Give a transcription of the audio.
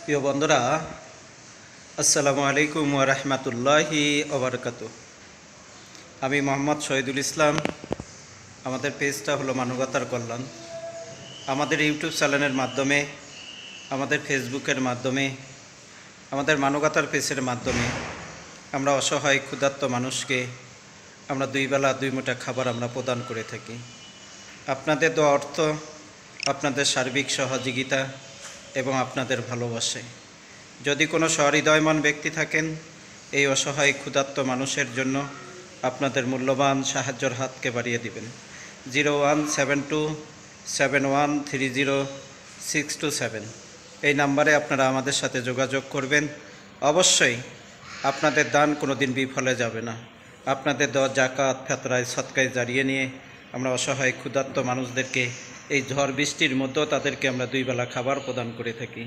প্রিয় বন্ধুরা, আসসালামু আলাইকুম ওয়া রাহমাতুল্লাহি ওয়া বারাকাতুহু। আমি মোহাম্মদ শহীদুল ইসলাম। আমাদের পেজটা হলো মানবতার কল্যাণ। আমাদের ইউটিউব চ্যানেলের মাধ্যমে, আমাদের ফেসবুকের মাধ্যমে, আমাদের মানবতার পেজের মাধ্যমে আমরা অসহায় ক্ষুধার্ত মানুষকে আমরা দুই বেলা দুই মুঠা খাবার আমরা প্রদান করে থাকি। আপনাদের দেওয়া অর্থ, আপনাদের সার্বিক সহযোগিতা এবং আপনাদের ভালোবাসে, যদি কোনো সহৃদয়মান ব্যক্তি থাকেন, এই অসহায় ক্ষুধার্ত মানুষের জন্য আপনাদের মূল্যবান সাহায্যের হাতকে বাড়িয়ে দিবেন। 01727130 627 এই নাম্বারে আপনারা আমাদের সাথে যোগাযোগ করবেন। অবশ্যই আপনাদের দান কোনো দিন বিফলে যাবে না। আপনাদের দেওয়া জাকাত, ফেতরায়, সদকায় জারিয়ে নিয়ে আমরা অসহায় ক্ষুধার্ত মানুষদেরকে এই ঝড় বৃষ্টির মধ্যেও তাদেরকে আমরা দুই বেলা খাবার প্রদান করে থাকি।